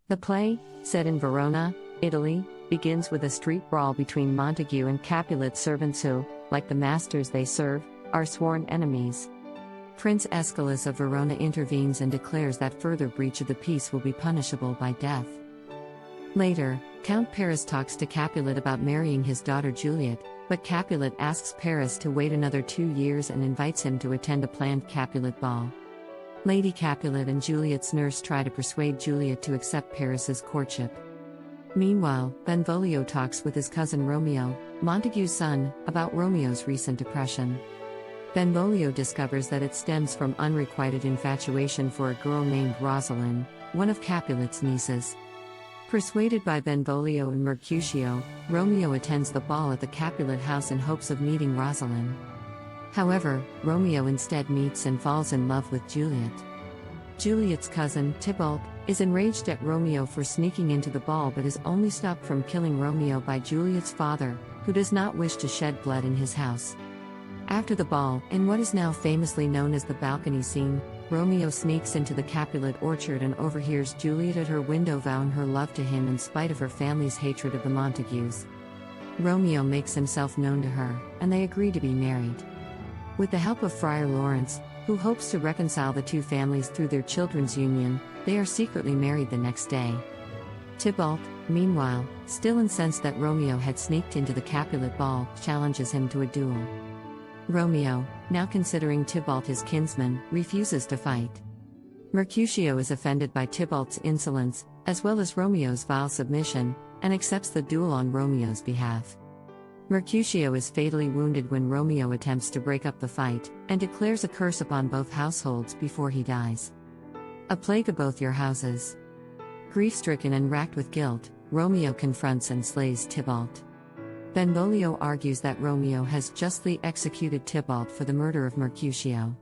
The play, set in Verona, Italy, begins with a street brawl between Montague and Capulet's servants who, like the masters they serve, are sworn enemies. Prince Aeschylus of Verona intervenes and declares that further breach of the peace will be punishable by death. Later, Count Paris talks to Capulet about marrying his daughter Juliet, but Capulet asks Paris to wait another 2 years and invites him to attend a planned Capulet ball. Lady Capulet and Juliet's nurse try to persuade Juliet to accept Paris's courtship. Meanwhile, Benvolio talks with his cousin Romeo, Montague's son, about Romeo's recent depression. Benvolio discovers that it stems from unrequited infatuation for a girl named Rosalind, one of Capulet's nieces. Persuaded by Benvolio and Mercutio, Romeo attends the ball at the Capulet house in hopes of meeting Rosalind. However, Romeo instead meets and falls in love with Juliet. Juliet's cousin, Tybalt, is enraged at Romeo for sneaking into the ball but is only stopped from killing Romeo by Juliet's father, who does not wish to shed blood in his house. After the ball, in what is now famously known as the balcony scene, Romeo sneaks into the Capulet orchard and overhears Juliet at her window vowing her love to him in spite of her family's hatred of the Montagues. Romeo makes himself known to her, and they agree to be married. With the help of Friar Lawrence, who hopes to reconcile the two families through their children's union, they are secretly married the next day. Tybalt, meanwhile, still incensed that Romeo had sneaked into the Capulet ball, challenges him to a duel. Romeo, now considering Tybalt his kinsman, refuses to fight. Mercutio is offended by Tybalt's insolence, as well as Romeo's vile submission, and accepts the duel on Romeo's behalf. Mercutio is fatally wounded when Romeo attempts to break up the fight, and declares a curse upon both households before he dies. A plague of both your houses. Grief-stricken and racked with guilt, Romeo confronts and slays Tybalt. Benvolio argues that Romeo has justly executed Tybalt for the murder of Mercutio.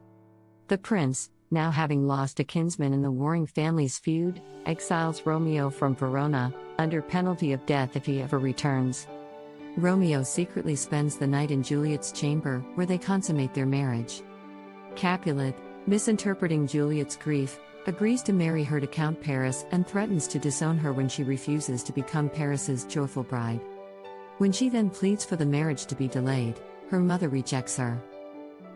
The prince, now having lost a kinsman in the warring family's feud, exiles Romeo from Verona, under penalty of death if he ever returns. Romeo secretly spends the night in Juliet's chamber, where they consummate their marriage. Capulet, misinterpreting Juliet's grief, agrees to marry her to Count Paris and threatens to disown her when she refuses to become Paris's joyful bride. When she then pleads for the marriage to be delayed, her mother rejects her.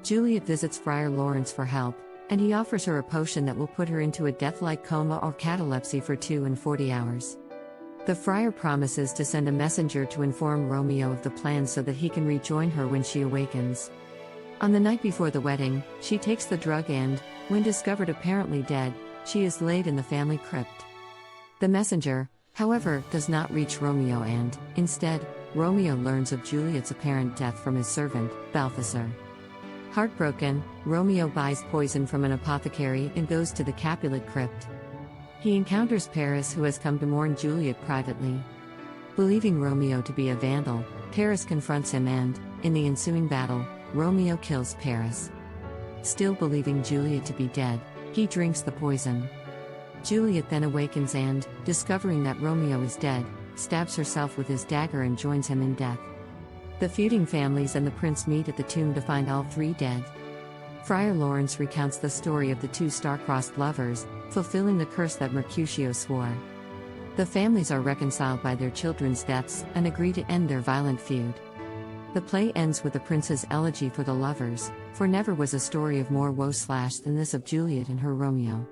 Juliet visits Friar Lawrence for help, and he offers her a potion that will put her into a death-like coma or catalepsy for 2 and 40 hours. The friar promises to send a messenger to inform Romeo of the plan so that he can rejoin her when she awakens. On the night before the wedding, she takes the drug and, when discovered apparently dead, she is laid in the family crypt. The messenger, however, does not reach Romeo and, instead, Romeo learns of Juliet's apparent death from his servant, Balthasar. Heartbroken, Romeo buys poison from an apothecary and goes to the Capulet crypt. He encounters Paris, who has come to mourn Juliet privately. Believing Romeo to be a vandal, Paris confronts him and, in the ensuing battle, Romeo kills Paris. Still believing Juliet to be dead, he drinks the poison. Juliet then awakens and, discovering that Romeo is dead, stabs herself with his dagger and joins him in death. The feuding families and the prince meet at the tomb to find all 3 dead. Friar Lawrence recounts the story of the 2 star-crossed lovers, fulfilling the curse that Mercutio swore. The families are reconciled by their children's deaths and agree to end their violent feud. The play ends with the prince's elegy for the lovers, for never was a story of more woe than this of Juliet and her Romeo.